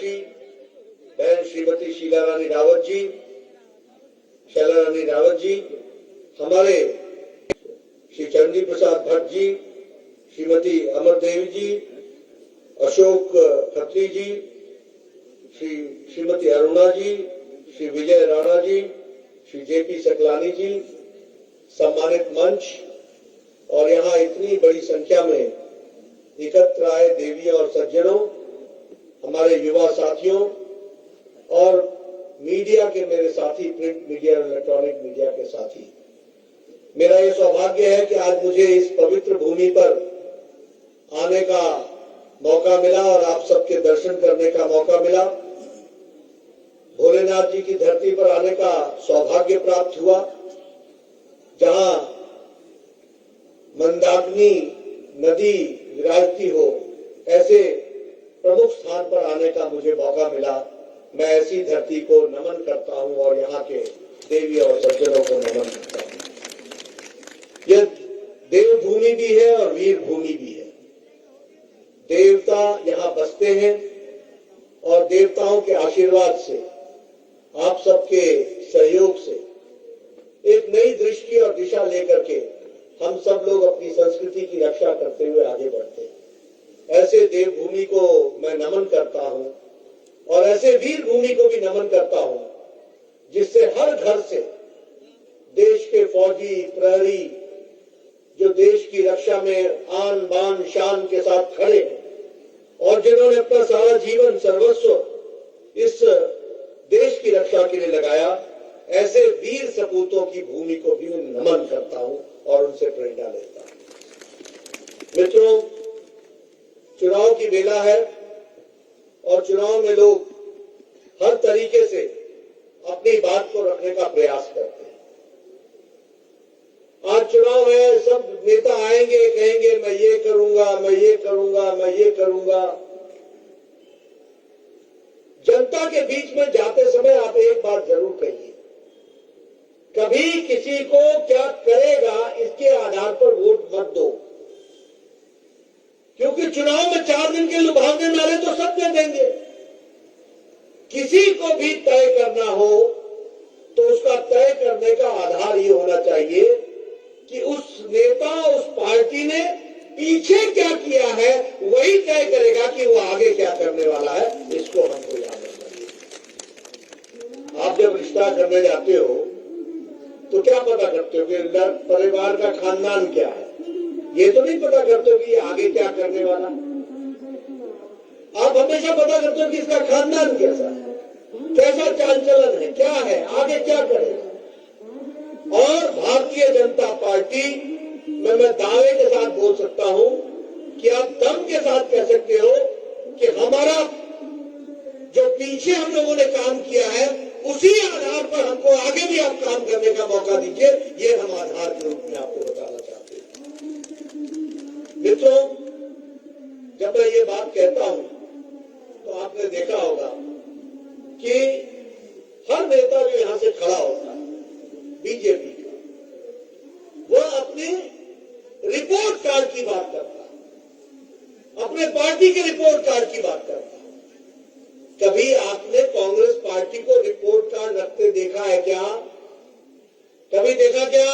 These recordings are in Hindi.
प्रत्याशी बहन श्रीमती शैला रानी रावत जी, हमारे श्री चंडी प्रसाद भट्ट जी, श्रीमती अमर देवी जी, अशोक खत्री जी, श्रीमती अरुणा जी, श्री विजय राणा जी, श्री जेपी सकलानी जी, सम्मानित मंच और यहाँ इतनी बड़ी संख्या में एकत्र आए देवियों और सज्जनों, हमारे युवा साथियों और मीडिया के मेरे साथी, प्रिंट मीडिया और इलेक्ट्रॉनिक मीडिया के साथी, मेरा ये सौभाग्य है कि आज मुझे इस पवित्र भूमि पर आने का मौका मिला और आप सबके दर्शन करने का मौका मिला। भोलेनाथ जी की धरती पर आने का सौभाग्य प्राप्त हुआ, जहां मंदाकिनी नदी विराजती हो, ऐसे प्रमुख स्थान पर आने का मुझे मौका मिला। मैं ऐसी धरती को नमन करता हूं और यहाँ के देवी और सज्जनों को नमन करता हूं। यह देवभूमि भी है और वीर भूमि भी है। देवता यहाँ बसते हैं और देवताओं के आशीर्वाद से, आप सबके सहयोग से एक नई दृष्टि और दिशा लेकर के हम सब लोग अपनी संस्कृति की रक्षा करते हुए आगे बढ़ते हैं। ऐसे देवभूमि को मैं नमन करता हूं और ऐसे वीर भूमि को भी नमन करता हूं, जिससे हर घर से देश के फौजी प्रहरी जो देश की रक्षा में आन बान शान के साथ खड़े हैं और जिन्होंने अपना सारा जीवन सर्वस्व इस देश की रक्षा के लिए लगाया, ऐसे वीर सपूतों की भूमि को भी मैं नमन करता हूं और उनसे प्रेरणा लेता हूं। मित्रों, चुनाव की बेला है और चुनाव में लोग हर तरीके से अपनी बात को रखने का प्रयास करते हैं। आज चुनाव है, सब नेता आएंगे, कहेंगे मैं ये करूंगा, मैं ये करूंगा, मैं ये करूंगा। जनता के बीच में जाते समय आप एक बात जरूर कहिए, कभी किसी को क्या करेगा इसके आधार पर वोट मत दो, क्योंकि चुनाव में 4 दिन के लुभावने नारे तो सब दे देंगे। किसी को भी तय करना हो तो उसका तय करने का आधार ये होना चाहिए कि उस नेता, उस पार्टी ने पीछे क्या किया है, वही तय करेगा कि वो आगे क्या करने वाला है। इसको हमको याद रखना चाहिए। आप जब रिश्ता करने जाते हो तो क्या पता करते हो कि परिवार का खानदान क्या है, ये तो नहीं पता करते हो कि ये आगे क्या करने वाला। आप हमेशा पता करते हो कि इसका खानदान कैसा है, कैसा चाल चलन है, क्या है, आगे क्या करेगा। और भारतीय जनता पार्टी में मैं दावे के साथ बोल सकता हूं कि आप दम के साथ कह सकते हो कि हमारा जो पीछे हम लोगों ने काम किया है, उसी आधार पर हमको आगे भी आप काम करने का मौका दीजिए। ये हम आधार के रूप में आपको बताना चाहते हैं। मित्रों, जब मैं ये बात कहता हूं तो आपने देखा होगा कि हर नेता जो यहां से खड़ा होता है बीजेपी का, वह अपने रिपोर्ट कार्ड की बात करता है, अपने पार्टी के रिपोर्ट कार्ड की बात करता है। कभी आपने कांग्रेस पार्टी को रिपोर्ट कार्ड रखते देखा है क्या? कभी देखा क्या?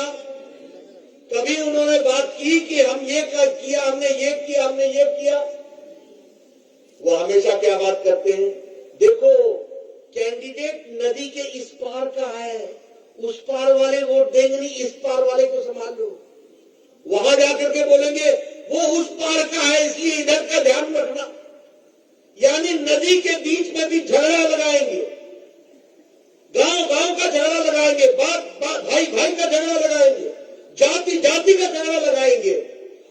कभी उन्होंने बात की कि हम ये किया, हमने ये किया, हमने ये किया? वो हमेशा क्या बात करते हैं, देखो कैंडिडेट नदी के इस पार का है, उस पार वाले वोट देंगे नहीं, इस पार वाले को संभाल लो। वहां जाकर के बोलेंगे वो उस पार का है, इसलिए इधर का ध्यान रखना। यानी नदी के बीच में भी झगड़ा लगाएंगे, गांव गांव का झगड़ा लगाएंगे, भाई भाई का झगड़ा लगाएंगे, जाति जाति का झगड़ा लगाएंगे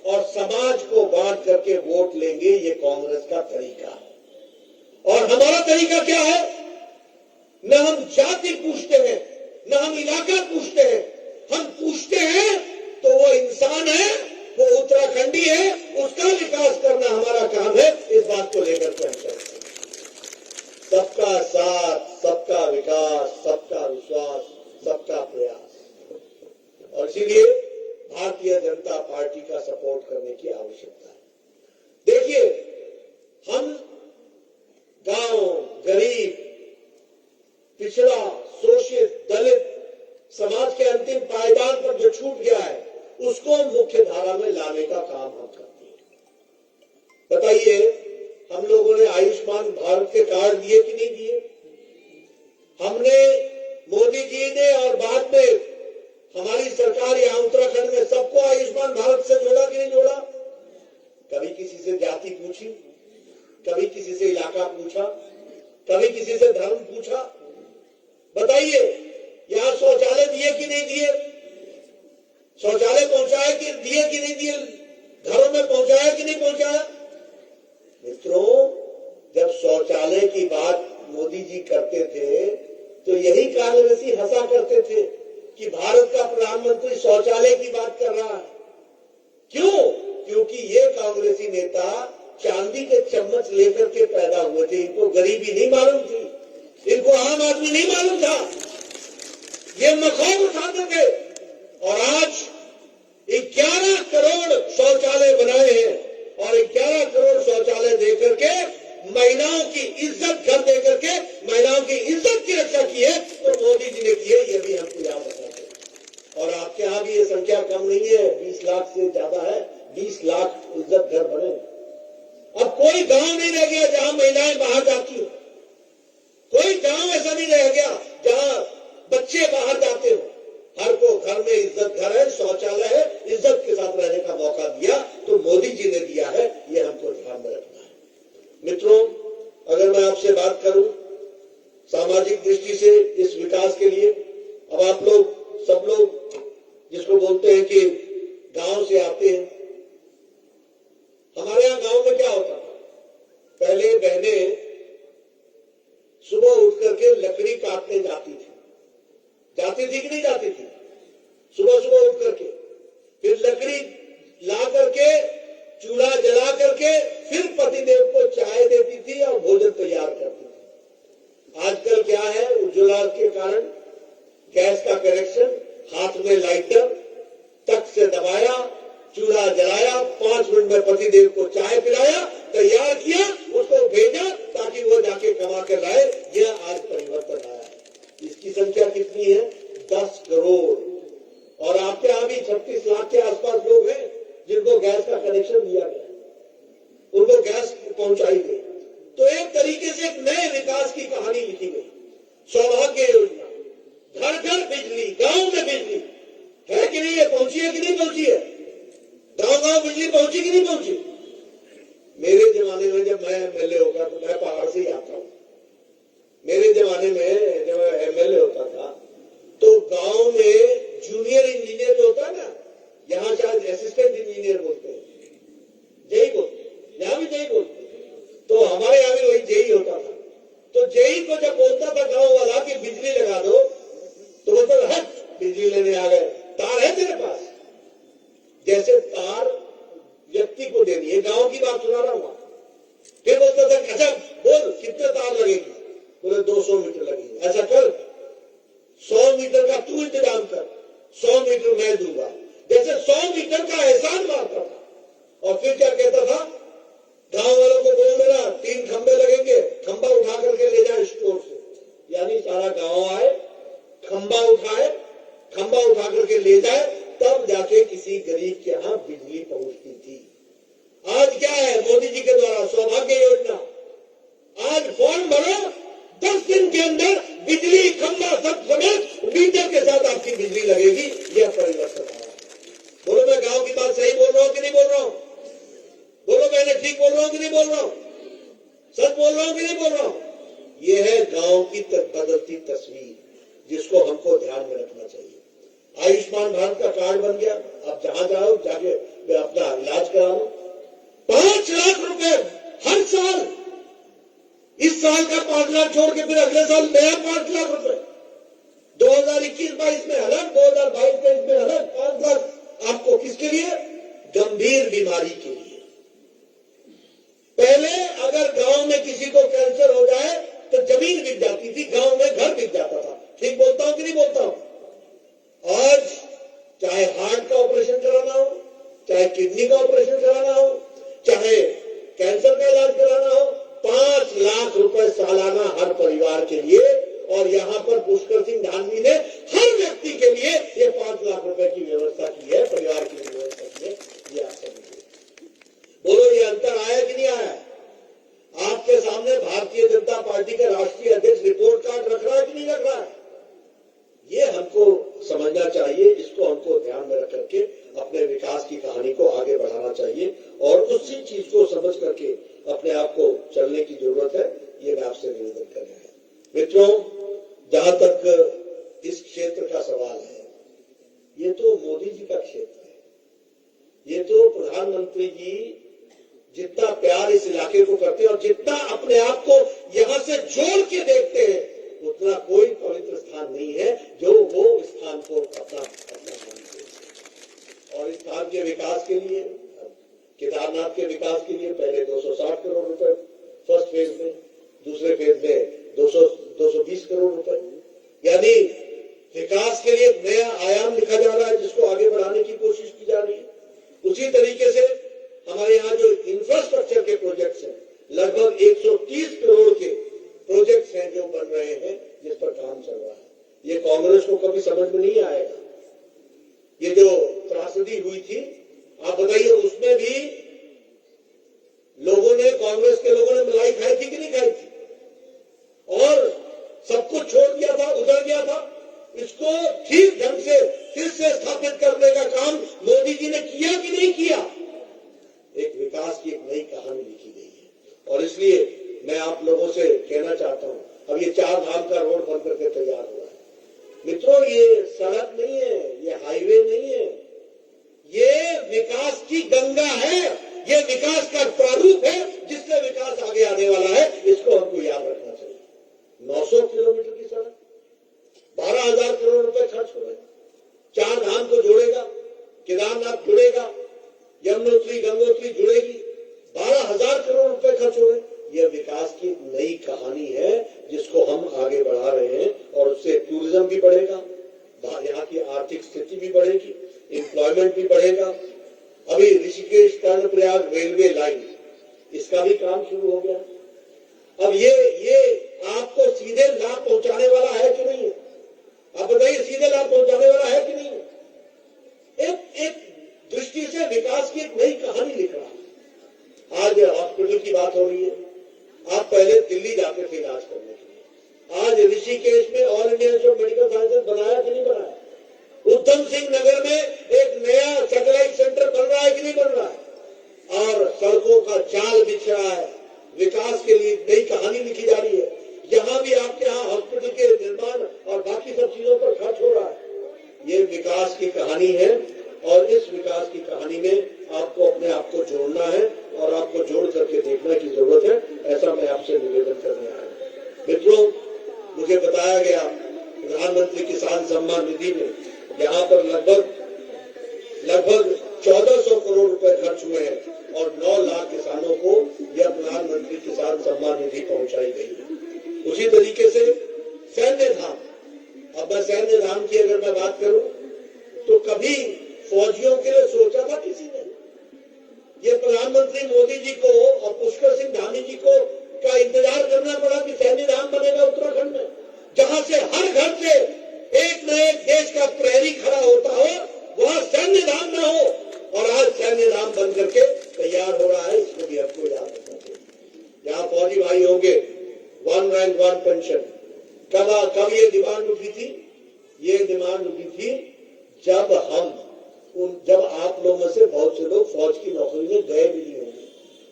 और समाज को बांट करके वोट लेंगे। ये कांग्रेस का तरीका है। और हमारा तरीका क्या है? न हम जाति पूछते हैं, न हम इलाका पूछते हैं। हम पूछते हैं तो वो इंसान है, वो उत्तराखंडी है, उसका विकास करना हमारा काम है। इस बात को लेकर के सबका साथ, सबका विकास, सबका विश्वास, सबका प्रयास, और इसीलिए भारतीय जनता पार्टी का सपोर्ट करने की आवश्यकता है। देखिए, हम गांव, गरीब, पिछड़ा, शोषित, दलित समाज के अंतिम पायदान पर जो छूट गया है उसको मुख्य धारा में लाने का काम हम करते हैं। बताइए, हम लोगों ने आयुष्मान भारत के कार्ड दिए कि नहीं दिए? हमने, मोदी जी ने और बाद में हमारी सरकार यहाँ उत्तराखंड में सबको आयुष्मान भारत से जोड़ा कि नहीं जोड़ा? कभी किसी से जाति पूछी, कभी किसी से इलाका पूछा, कभी किसी से धर्म पूछा? बताइए, यहाँ शौचालय दिए कि नहीं दिए? शौचालय पहुंचाया कि दिए कि नहीं दिए? घरों में पहुंचाया कि नहीं पहुंचाया? मित्रों, जब शौचालय की बात मोदी जी करते थे तो यही कांग्रेसी हंसा करते थे कि भारत का प्रधानमंत्री शौचालय की बात कर रहा है। क्यों? क्योंकि ये कांग्रेसी नेता चांदी के चम्मच लेकर के पैदा हुए थे। इनको गरीबी नहीं मालूम थी, इनको आम आदमी नहीं मालूम था, ये मखौल उठाते थे। और आज 11 करोड़ शौचालय बनाए हैं और 11 करोड़ शौचालय देकर के महिलाओं की इज्जत, घर देकर के महिलाओं की इज्जत की रक्षा की है तो मोदी जी ने की है, ये भी हमको याद रखना चाहिए। और आपके यहाँ भी ये संख्या कम नहीं है, 20 लाख से ज्यादा है, 20 लाख इज्जत घर बने। अब कोई गांव नहीं रह गया जहां महिलाएं बाहर जाती हो, कोई गांव ऐसा नहीं रह गया जहां बच्चे बाहर जाते हो। हर को घर में इज्जत घर है, शौचालय है, इज्जत के साथ रहने का मौका दिया तो मोदी जी ने दिया है, ये हमको ध्यान में रखना है। मित्रों, अगर मैं आपसे बात करूं सामाजिक दृष्टि से इस विकास के लिए, अब आप लोग सब लोग जिसको बोलते हैं कि गांव से आते हैं, हमारे यहाँ गांव में क्या होता था? पहले बहनें सुबह उठ करके लकड़ी काटने जाती थी कि नहीं जाती थी? सुबह सुबह उठ करके फिर लकड़ी ला करके चूल्हा जला करके फिर पतिदेव को चाय देती थी और भोजन तैयार करती थी। आजकल क्या है, उज्ज्वला के कारण गैस का कनेक्शन, हाथ में लाइटर, तक से दबाया, चूल्हा जलाया, 5 मिनट में पतिदेव को चाय पिलाया, तैयार किया, उसको भेजा ताकि वो जाके कमा कर लाए। यह आज परिवर्तन आया है। इसकी संख्या कितनी है? 10 करोड़। और आपके यहाँ भी 36 लाख के आसपास लोग हैं जिनको गैस का कनेक्शन दिया गया, उनको गैस पहुंचाई गई। तो एक तरीके से एक नए विकास की कहानी लिखी गई। सौभाग्य योजना, घर घर बिजली, गांव में बिजली है कि नहीं है? पहुंची है कि नहीं पहुंची है? गांव गांव बिजली पहुंची कि नहीं पहुंची? मेरे जमाने में जब मैं एमएलए होगा, तो मैं पहाड़ से ही आता हूं, मेरे जमाने में जब एमएलए होता था तो गांव में जूनियर इंजीनियर जो होता है ना, यहाँ शायद असिस्टेंट इंजीनियर बोलते हैं, जेई बोलते, यहाँ भी जेई बोलते, तो हमारे यहाँ भी वही जेई होता था। तो जेई को जब बोलता था गांव वाला कि बिजली लगा दो, तो बोलता था हट, बिजली लेने आ गए, तार है तेरे पास? जैसे तार व्यक्ति को देनी है, गांव की बात सुना रहा हूं। फिर बोलता था अच्छा बोल कितने तार लगेगी? बोले 200 मीटर लगेगी। ऐसा कर, 100 मीटर का तू इंतजाम कर, 100 मीटर मैं दूंगा। जैसे 100 मीटर का एहसान मारता था। और फिर क्या कहता था, गांव वालों को बोल देना 3 खंबे लगेंगे, खंबा उठा करके ले जाए स्टोर से। यानी सारा गांव आए, खंबा उठाए, खंबा उठा करके ले जाए, तब जाके किसी गरीब के यहाँ बिजली पहुंचती थी। आज क्या है? मोदी जी के द्वारा सौभाग्य योजना। आज फॉर्म भरो, 10 दिन के अंदर बिजली, खंबा सब समेत मीटर के साथ आपकी बिजली लगेगी। यह परिवर्तन है। बोलो मैं गांव की बात सही बोल रहा हूँ कि नहीं बोल रहा हूँ? बोलो मैंने ठीक बोल रहा हूँ कि नहीं बोल रहा हूँ? सच बोल रहा हूँ कि नहीं बोल रहा हूँ? यह है गांव की बदलती तस्वीर, जिसको हमको ध्यान में रखना चाहिए। आयुष्मान भारत का कार्ड बन गया, आप जहां जाओ जाके अपना इलाज करा लो। 5 लाख रुपए हर साल। इस साल का 5 लाख छोड़ के फिर अगले साल नया 5 लाख रुपए। 2021-22 में अलग, 2022-23 में अलग 5 लाख आपको किसके लिए? गंभीर बीमारी के लिए। पहले अगर गांव में किसी को कैंसर हो जाए तो जमीन बिक जाती थी, गांव में घर बिक जाता था। ठीक बोलता हूं कि नहीं बोलता हूं? आज चाहे हार्ट का ऑपरेशन कराना हो, चाहे किडनी का ऑपरेशन कराना हो, चाहे कैंसर का इलाज कराना हो, 5 लाख रुपए सालाना हर परिवार के लिए, और यहाँ पर पुष्कर सिंह धामी ने हर व्यक्ति के लिए ये 5 लाख रुपए की व्यवस्था की है, परिवार की व्यवस्था की है। ये आप समझिए। बोलो ये अंतर आया कि नहीं आया? आपके सामने भारतीय जनता पार्टी का राष्ट्रीय अध्यक्ष रिपोर्ट कार्ड रख रहा है कि नहीं रख रहा है? ये हमको समझना चाहिए, इसको हमको ध्यान में रख करके अपने विकास की कहानी को आगे बढ़ाना चाहिए, और उसी चीज को समझ करके अपने आप को चलने की जरूरत है। ये मैं आपसे निवेदन कर रहा हूं। मित्रों, जहां तक इस क्षेत्र का सवाल है, ये तो मोदी जी का क्षेत्र है। ये तो प्रधानमंत्री जी जितना प्यार इस इलाके को करते हैं और जितना अपने आप को यहां से जोड़ के देखते हैं, उतना कोई पवित्र स्थान नहीं है जो वो स्थान को अपना मानते हैं। और इस स्थान के विकास के लिए, केदारनाथ के विकास के लिए पहले 260 करोड़ रुपए फर्स्ट फेज में, दूसरे फेज में 220 करोड़ रुपए, यानी विकास के लिए एक नया आयाम लिखा जा रहा है जिसको आगे बढ़ाने की कोशिश की जा रही है। उसी तरीके से हमारे यहाँ जो इंफ्रास्ट्रक्चर के प्रोजेक्ट्स हैं, लगभग 130 करोड़ के प्रोजेक्ट्स हैं जो बन रहे हैं, जिस पर काम चल रहा है। ये कांग्रेस को कभी समझ में नहीं आएगा। ये जो त्रासदी हुई थी, आप बताइए, उसमें भी लोगों ने, कांग्रेस के लोगों ने मलाई खाई थी कि नहीं खाई थी? और सब कुछ छोड़ दिया था, उधर गया था। इसको ठीक ढंग से फिर से स्थापित करने का काम मोदी जी ने किया कि नहीं किया? एक विकास की एक नई कहानी लिखी गई है। और इसलिए मैं आप लोगों से कहना चाहता हूं, अब ये 4 धाम का रोड बन करके तैयार हुआ है। मित्रों, ये सड़क नहीं है, ये हाईवे नहीं है, ये विकास की गंगा है, ये विकास का प्रारूप है जिससे विकास आगे आने वाला है। इसको हमको याद रखना चाहिए। 900 किलोमीटर की सड़क, 12,000 करोड़ रुपए खर्च हो रहे, 4 धाम को जोड़ेगा, केदारनाथ जुड़ेगा, यमुनोत्री गंगोत्री जुड़ेगी, 12,000 करोड़ रुपए खर्च हो रहे। यह विकास की नई कहानी है जिसको हम आगे बढ़ा रहे हैं, और उससे टूरिज्म भी बढ़ेगा, यहाँ की आर्थिक स्थिति भी बढ़ेगी, एम्प्लॉयमेंट भी बढ़ेगा। अभी ऋषिकेश कर्णप्रयाग रेलवे लाइन, इसका भी काम शुरू हो गया। अब ये आपको सीधे लाभ पहुंचाने वाला है कि नहीं है? आप बताइए, सीधे लाभ पहुंचाने वाला है कि नहीं है? एक दृष्टि से विकास की एक नई कहानी लिख रहा है। आज हॉस्पिटल की बात हो रही है। आप पहले दिल्ली जाते थे इलाज करने के लिए, आज ऋषिकेश में all India institute of medical sciences बनाया कि नहीं बनाया? उधम सिंह नगर में एक नया सैटेलाइट सेंटर बन रहा है कि नहीं बन रहा है? और सड़कों का जाल बिछ रहा है, विकास के लिए नई कहानी लिखी जा रही है। यहाँ भी आपके यहाँ हॉस्पिटल के निर्माण और बाकी सब चीजों पर खर्च हो रहा है। ये विकास की कहानी है, और इस विकास की कहानी में आपको अपने आप को जोड़ना है और आपको जोड़ करके देखने की जरूरत है। ऐसा मैं आपसे निवेदन करने आया हूं। मित्रों, मुझे बताया गया प्रधानमंत्री किसान सम्मान निधि में यहाँ पर लगभग 1400 करोड़ रुपए खर्च हुए हैं, और 9 लाख किसानों को यह प्रधानमंत्री किसान सम्मान निधि पहुंचाई गई है। उसी तरीके से सैन्य धाम, अब मैं सैन्य धाम की अगर मैं बात करूं तो कभी फौजियों के लिए सोचा था किसी ने? ये प्रधानमंत्री मोदी जी को और पुष्कर सिंह धामी जी को का इंतजार करना पड़ा कि सैन्य धाम बनेगा उत्तराखंड में, जहां से हर घर से एक न एक देश का प्रहरी खड़ा होता हो, वहां सैन्य धाम न हो, और आज सैन्य धाम बन करके तैयार हो रहा है। इसको भी आपको याद रखना चाहिए। जहां फौजी भाई होंगे, 1 रैंक 1 पेंशन, कब ये डिमांड उठी थी? ये डिमांड उठी थी जब आप लोगों में से बहुत से लोग फौज की नौकरी में गए भी नहीं होंगे।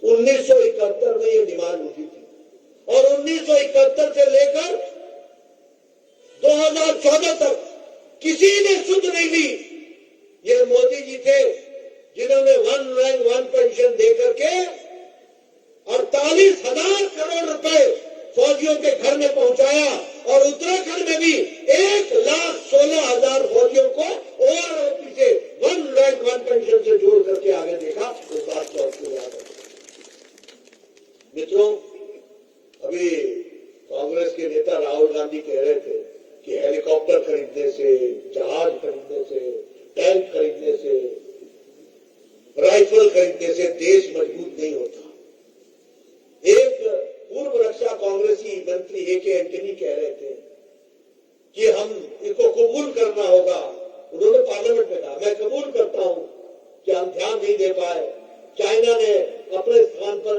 1971 में ये डिमांड उठी थी, और 1971 से लेकर 2014 तक किसी ने सुध नहीं ली। ये मोदी जी थे जिन्होंने 1 रैंक 1 पेंशन देकर के 48,000 करोड़ रुपए फौजियों के घर में पहुंचाया, और उत्तराखंड में भी 1,16,000 फौजियों को ओआरओपी से 1 रैंक 1 पेंशन से जोड़ करके आगे देखा। इस बात को आपको याद है। मित्रों, अभी कांग्रेस के नेता राहुल गांधी कह रहे थे कि हेलीकॉप्टर खरीदने से, जहाज खरीदने से, टैंक खरीदने से, राइफल खरीदने से देश मजबूत नहीं होता। एक पूर्व रक्षा कांग्रेसी मंत्री A.K. एंटनी कह रहे थे कि हम इनको कबूल करना होगा। उन्होंने पार्लियामेंट में कहा मैं कबूल करता हूं कि हम ध्यान नहीं दे पाए। चाइना ने अपने स्थान पर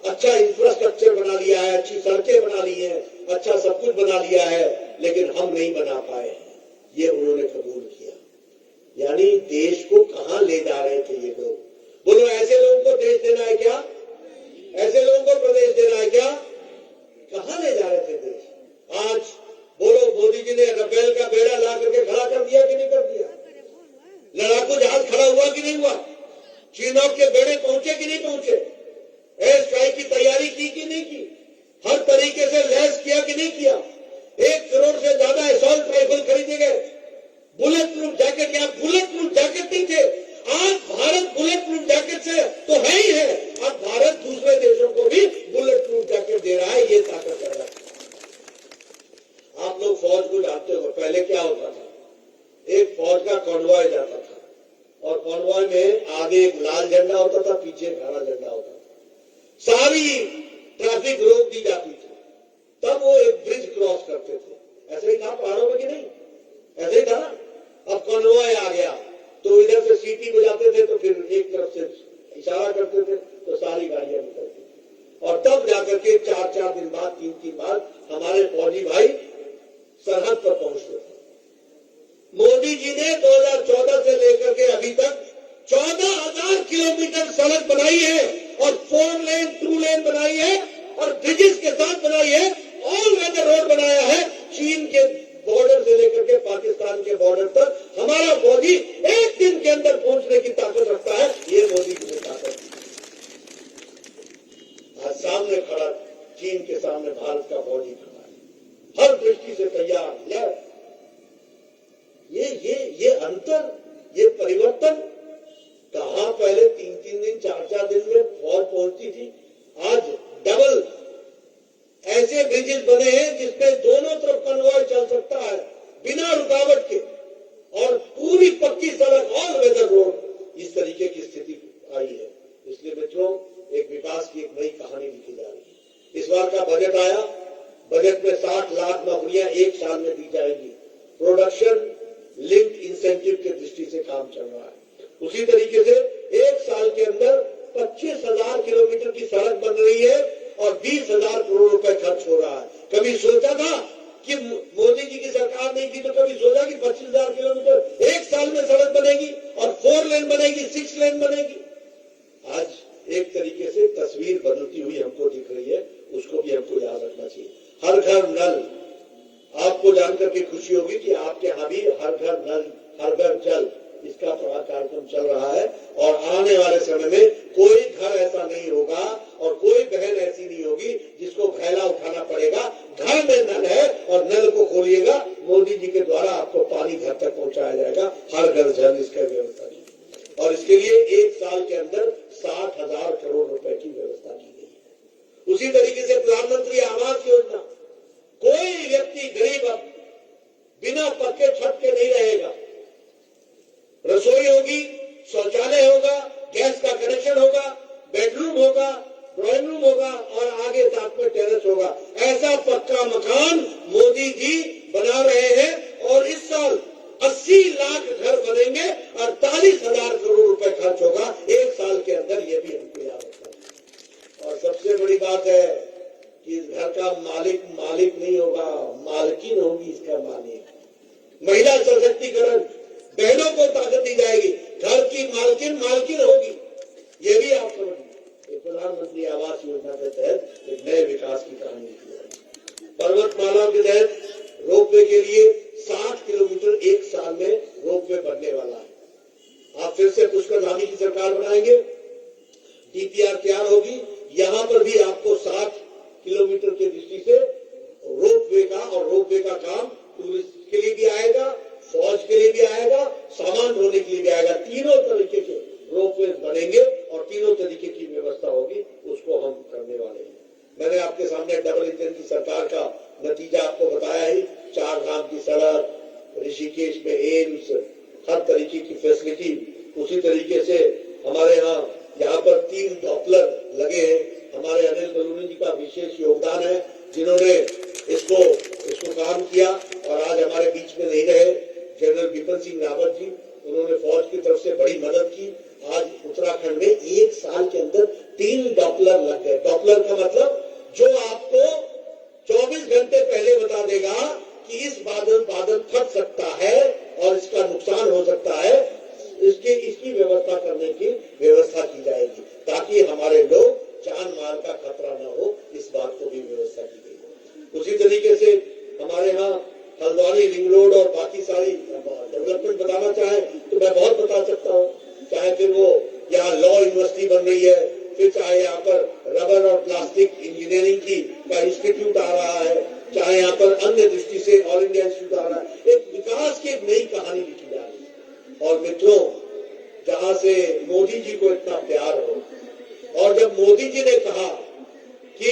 अच्छा इंफ्रास्ट्रक्चर बना लिया है, अच्छी सड़कें बना ली है, अच्छा सब कुछ बना लिया है, लेकिन हम नहीं बना पाए। ये उन्होंने कबूल किया। यानी देश को कहां ले जा रहे थे ये लोग? बोलो ऐसे लोगों को देश देना है क्या? ऐसे लोगों को प्रदेश देना है क्या? कहां ले जा रहे थे देश? आज बोलो मोदी जी ने रफेल का बेड़ा ला करके खड़ा कर दिया कि नहीं कर दिया? लड़ाकू जहाज खड़ा हुआ कि नहीं हुआ? चीनोक के बेड़े पहुंचे कि नहीं पहुंचे? एयर स्ट्राइक की तैयारी की कि नहीं की? हर तरीके से लैस किया कि नहीं किया? 1 करोड़ से ज्यादा असॉल्ट राइफल खरीदे गए। बुलेट प्रूफ जैकेट, या बुलेट प्रूफ जैकेट नहीं थे। आज भारत बुलेट प्रूफ जैकेट से तो है ही है, आज भारत दूसरे देशों को भी बुलेट प्रूफ जैकेट दे रहा है। ये ताकत है। आप लोग फौज को जानते हो, पहले क्या होता था? एक फौज का कॉन्वॉय जाता था और कॉन्वॉय में आगे एक लाल झंडा होता था, पीछे एक हरा झंडा होता था। सारी ट्रैफिक रोक दी जाती थी, तब वो एक ब्रिज क्रॉस करते थे। ऐसे ही था पहाड़ों में कि नहीं? ऐसे ही था ना। अब कॉन्वॉय आ गया तो इधर से सीटी बजाते थे, तो फिर एक तरफ से इशारा करते थे तो सारी गाड़ियां निकलती थी। और तब जाकर के 4-4 दिन बाद, 3-3 बाद हमारे फौजी भाई सरहद पर पहुंचते थे। मोदी जी ने 2014 से लेकर के अभी तक 14,000 किलोमीटर सड़क बनाई है और 4 लेन 2 लेन बनाई है और ब्रिजेस के साथ बनाई है। ऑल वेदर रोड बनाया है। चीन के बॉर्डर से लेकर के पाकिस्तान के बॉर्डर तक हमारा फौजी एक दिन के अंदर पहुंचने की ताकत रखता है। ये मोदी की ताकत। आज सामने खड़ा, चीन के सामने भारत का फौजी खड़ा है, हर दृष्टि से तैयार। ये अंतर, ये परिवर्तन कहां पहले 3-3 दिन 4-4 दिन में फौज पहुंचती थी, आज डबल ऐसे ब्रिजेस बने हैं जिसमें दोनों तरफ कन्वॉय चल सकता है बिना रुकावट के, और पूरी पक्की सड़क, ऑल वेदर रोड। इस तरीके की स्थिति आई है। इसलिए मित्रों, एक विकास की एक नई कहानी लिखी जा रही है। इस बार का बजट आया, बजट में 60 लाख नौकरियां 1 साल में दी जाएंगी। प्रोडक्शन लिंक्ड इंसेंटिव के दृष्टि से काम चल रहा है। उसी तरीके से 1 साल के अंदर 25,000 किलोमीटर की सड़क बन रही है और 20,000 करोड़ रुपए खर्च हो रहा है। कभी सोचा था कि मोदी जी की सरकार नहीं थी तो कभी सोचा कि 25,000 किलोमीटर 1 साल में सड़क बनेगी और 4 लेन बनेगी, 6 लेन बनेगी? आज एक तरीके से तस्वीर बदलती हुई हमको दिख रही है, उसको भी हमको याद रखना चाहिए। हर घर नल, आपको जानकर के खुशी होगी कि आपके यहाँ भी हर घर नल, हर घर जल, इसका बड़ा कार्यक्रम चल रहा है। और आने वाले समय में कोई घर ऐसा नहीं होगा और कोई बहन ऐसी नहीं होगी जिसको घैला उठाना पड़ेगा। घर में नल है और नल को खोलिएगा, मोदी जी के द्वारा आपको पानी घर तक पहुंचाया जाएगा। हर घर जल, इसका व्यवस्था की, और इसके लिए 1 साल के अंदर 60,000 करोड़ रुपए की व्यवस्था की गई है। उसी तरीके से प्रधानमंत्री आवास योजना, कोई व्यक्ति गरीब अब बिना पक्के छत के नहीं रहेगा। रसोई होगी, शौचालय होगा, गैस का कनेक्शन होगा, बेडरूम होगा, ड्राइंग रूम होगा और आगे साथ में टेरेस होगा। ऐसा पक्का मकान मोदी जी बना रहे हैं और इस साल 80 लाख घर बनेंगे, 48,000 करोड़ रुपए खर्च होगा 1 साल के अंदर। ये भी हमको याद रखना है। और सबसे बड़ी बात है कि इस घर का मालिक नहीं होगा, मालकिन होगी इसका मालिक। महिला सशक्तिकरण, बहनों को ताकत दी जाएगी, घर की मालकिन होगी। ये भी आप समझिए। प्रधानमंत्री आवास योजना के तहत एक नए विकास की कहानी लिखी है। पर्वतमाला के तहत रोपवे के लिए 60 किलोमीटर 1 साल में रोपवे बनने वाला है। आप फिर से पुष्कर धामी की सरकार बनाएंगे, डीपीआर तैयार होगी, यहाँ पर भी आपको 60 किलोमीटर की दृष्टि से रोपवे का काम टूरिस्ट के लिए भी आएगा, फौज के लिए भी आएगा, सामान ढोने के लिए भी आएगा। तीनों तरीके के रोपवे बनेंगे और तीनों तरीके की व्यवस्था होगी, उसको हम करने वाले हैं। मैंने आपके सामने डबल इंजन की सरकार का नतीजा आपको बताया है। 4 धाम की सड़क, ऋषिकेश में एम्स, हर तरीके की फैसिलिटी। उसी तरीके से हमारे यहाँ पर 3 डॉपलर लगे हैं, हमारे अनिल बलूनी जी का विशेष योगदान है, जिन्होंने इसको काम किया। और आज हमारे बीच में नहीं रहे जनरल बिपिन सिंह रावत जी, उन्होंने फौज की तरफ से बड़ी मदद की। आज उत्तराखंड में 1 साल के अंदर 3 डॉपलर लग गए। डॉपलर का मतलब जो आपको 24 घंटे पहले बता देगा कि इस बादल फट सकता है और इसका नुकसान हो सकता है, इसकी व्यवस्था करने की व्यवस्था की जाएगी, ताकि हमारे लोग जान माल का खतरा न हो, इस बात को भी व्यवस्था की गई। उसी तरीके से हमारे यहाँ हल्द्वानी रिंग रोड और बाकी सारी डेवलपमेंट बताना चाहे तो मैं बहुत बता सकता हूँ। चाहे फिर वो यहाँ लॉ यूनिवर्सिटी बन रही है, फिर चाहे यहाँ पर रबर और प्लास्टिक इंजीनियरिंग का इंस्टीट्यूट आ रहा है, चाहे यहाँ पर अन्य दृष्टि से ऑल इंडिया इंस्टीट्यूट आ रहा है। एक विकास की एक नई कहानी लिखी जा रही है। और मित्रों, जहाँ से मोदी जी को इतना प्यार हो, और जब मोदी जी ने कहा कि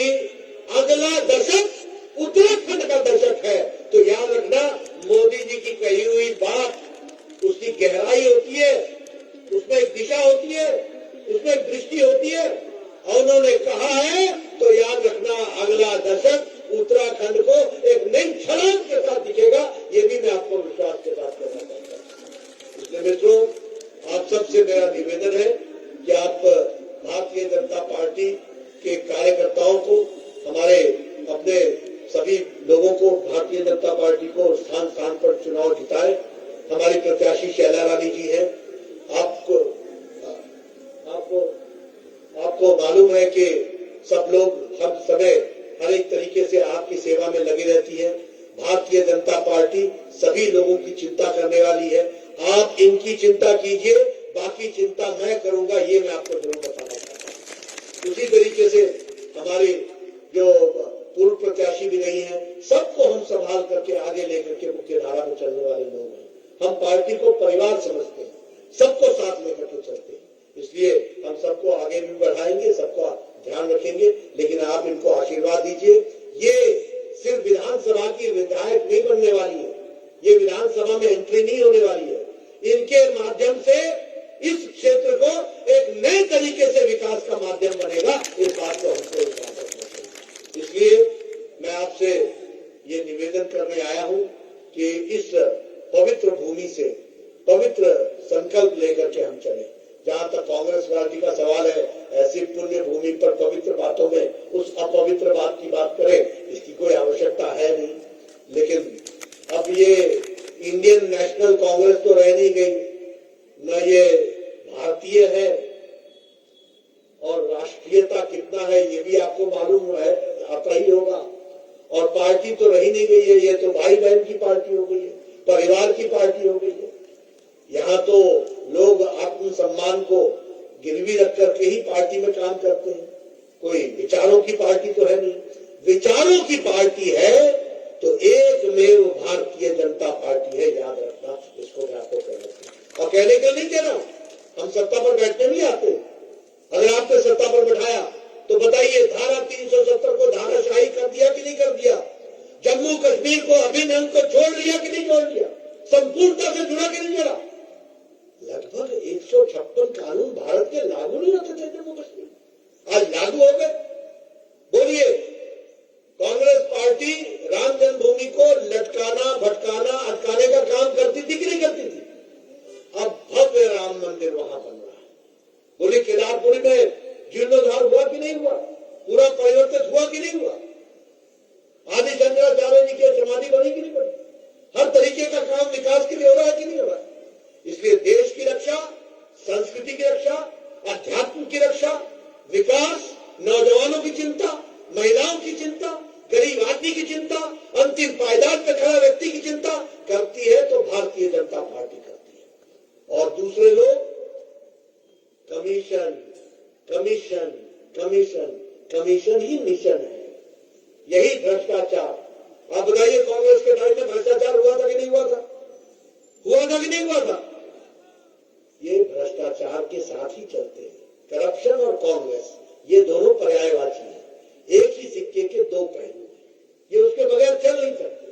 अगला दशक उत्तराखंड का दशक है, तो याद रखना मोदी जी की कही हुई बात, उसकी गहराई होती है, उसमें एक दिशा होती है, उसमें एक दृष्टि होती है। और उन्होंने कहा है तो याद रखना अगला दशक उत्तराखंड को एक नई छलांग के साथ दिखेगा। ये भी मैं आपको विश्वास के साथ कहना चाहता हूँ। इसलिए मित्रों, आप सबसे मेरा निवेदन है कि आप भारतीय जनता पार्टी के कार्यकर्ताओं को, हमारे अपने सभी लोगों को भारतीय जनता पार्टी को स्थान स्थान पर चुनाव जिताए। हमारी प्रत्याशी शैला रानी जी है। आपको मालूम है कि सब लोग हर समय हर एक तरीके से आपकी सेवा में लगी रहती है। भारतीय जनता पार्टी सभी लोगों की चिंता करने वाली है। आप इनकी चिंता कीजिए, बाकी चिंता मैं करूंगा, ये मैं आपको जरूर बताना चाहता हूँ। उसी तरीके से हमारे जो पूर्व प्रत्याशी भी नहीं है, सबको हम संभाल करके आगे लेकर के मुख्य धारा में चलने वाले लोग हैं। हम पार्टी को परिवार समझते हैं, सबको साथ लेकर के चलते हैं। इसलिए हम सबको आगे भी बढ़ाएंगे, सबका ध्यान रखेंगे, लेकिन आप इनको आशीर्वाद दीजिए। ये सिर्फ विधानसभा की विधायक नहीं बनने वाली है, ये विधानसभा में एंट्री नहीं होने वाली है। इनके माध्यम से इस क्षेत्र को एक नए तरीके से विकास का माध्यम बनेगा, इस बात को हमको याद रखना चाहिए। इसलिए मैं आपसे ये निवेदन करने आया हूँ कि इस पवित्र भूमि से पवित्र संकल्प लेकर के हम चले। जहाँ तक कांग्रेस पार्टी का सवाल है, ऐसी पुण्य भूमि पर पवित्र बातों में उस अपवित्र बात की बात करें, इसकी कोई आवश्यकता है नहीं। लेकिन अब ये इंडियन नेशनल कांग्रेस तो रह नहीं गई, न ये भारतीय है, और राष्ट्रीयता कितना है ये भी आपको मालूम है, आता ही होगा। और पार्टी तो रही नहीं गई है, ये तो भाई बहन की पार्टी हो गई है, परिवार की पार्टी हो गई है। यहाँ तो लोग आत्म सम्मान को गिरवी रख करके ही पार्टी में काम करते हैं, कोई विचारों की पार्टी तो है नहीं। विचारों की पार्टी है तो एकमेव भारतीय जनता पार्टी है, याद रखना। इसको मैं आपको कहना और कहने के नहीं कह रहा हूं, हम सत्ता पर बैठने नहीं आते। अगर आपने सत्ता पर बैठाया तो बताइए, धारा 370 को धाराशाही कर दिया कि नहीं कर दिया? जम्मू कश्मीर को, अभिनंदन को जोड़ लिया कि नहीं जोड़ लिया? संपूर्णता से जुड़ा कि नहीं जुड़ा? लगभग 156 कानून भारत के लागू नहीं होते थे जम्मू कश्मीर, आज लागू हो गए। बोलिए, कांग्रेस पार्टी राम जन्मभूमि को लटकाना, भटकाना, अटकाने का काम करती थी कि नहीं करती थी? अब भव्य राम मंदिर वहां बन रहा है। बोले, केदारपुरी में जीर्णोद्धार हुआ कि नहीं हुआ? पूरा परिवर्तित हुआ कि नहीं हुआ? आदि शंकराचार्य जी की समाधि बनी कि नहीं बनी? हर तरीके का काम विकास के लिए हो रहा है कि नहीं हो रहा है? इसलिए देश की रक्षा, संस्कृति की रक्षा, अध्यात्म की रक्षा, विकास, नौजवानों की चिंता, महिलाओं की चिंता, गरीब आदमी की चिंता, अंतिम पायदान पर खड़ा व्यक्ति की चिंता करती है तो भारतीय जनता पार्टी करती है। और दूसरे लोग कमीशन कमीशन कमीशन कमीशन ही मिशन है, यही भ्रष्टाचार। आप बताइए, कांग्रेस के टाइम में भ्रष्टाचार हुआ था कि नहीं हुआ था? हुआ था कि नहीं हुआ था? ये भ्रष्टाचार के साथ ही चलते हैं। करप्शन और कांग्रेस ये दोनों पर्यायवाची हैं, एक ही सिक्के के दो पहलू हैं, ये उसके बगैर चल नहीं सकते।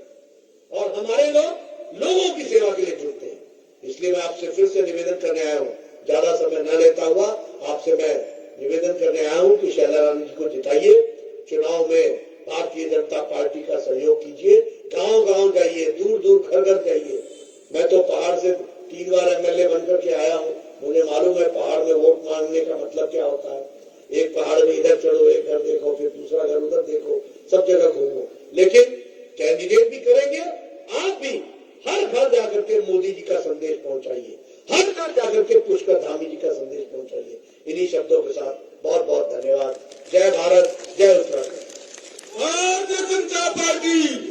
और हमारे लोग लोगों की सेवा के लिए जुटते हैं। इसलिए मैं आपसे फिर से निवेदन करने आया हूं, ज्यादा समय न लेता हुआ आपसे मैं निवेदन कर करने आया हूं कि शैला रानी जी को जिताइए, चुनाव में भारतीय जनता पार्टी का सहयोग कीजिए, गांव गांव जाइए, दूर दूर घर घर जाइए। मैं तो पहाड़ से 3 बार एमएलए बनकर के आया हूं, मुझे मालूम है पहाड़ में वोट मांगने का मतलब क्या होता है। एक पहाड़ में इधर चढ़ो, एक घर देखो, फिर दूसरा घर उधर देखो, सब जगह घूमो। लेकिन कैंडिडेट भी करेंगे, आप भी हर घर जाकर के मोदी जी का संदेश पहुंचाइए, हर घर जाकर के पुष्कर धामी जी का संदेश पहुंचाइए। इन्हीं शब्दों के साथ बहुत बहुत धन्यवाद। जय भारत, जय उत्तराखंड। भारतीय जनता पार्टी।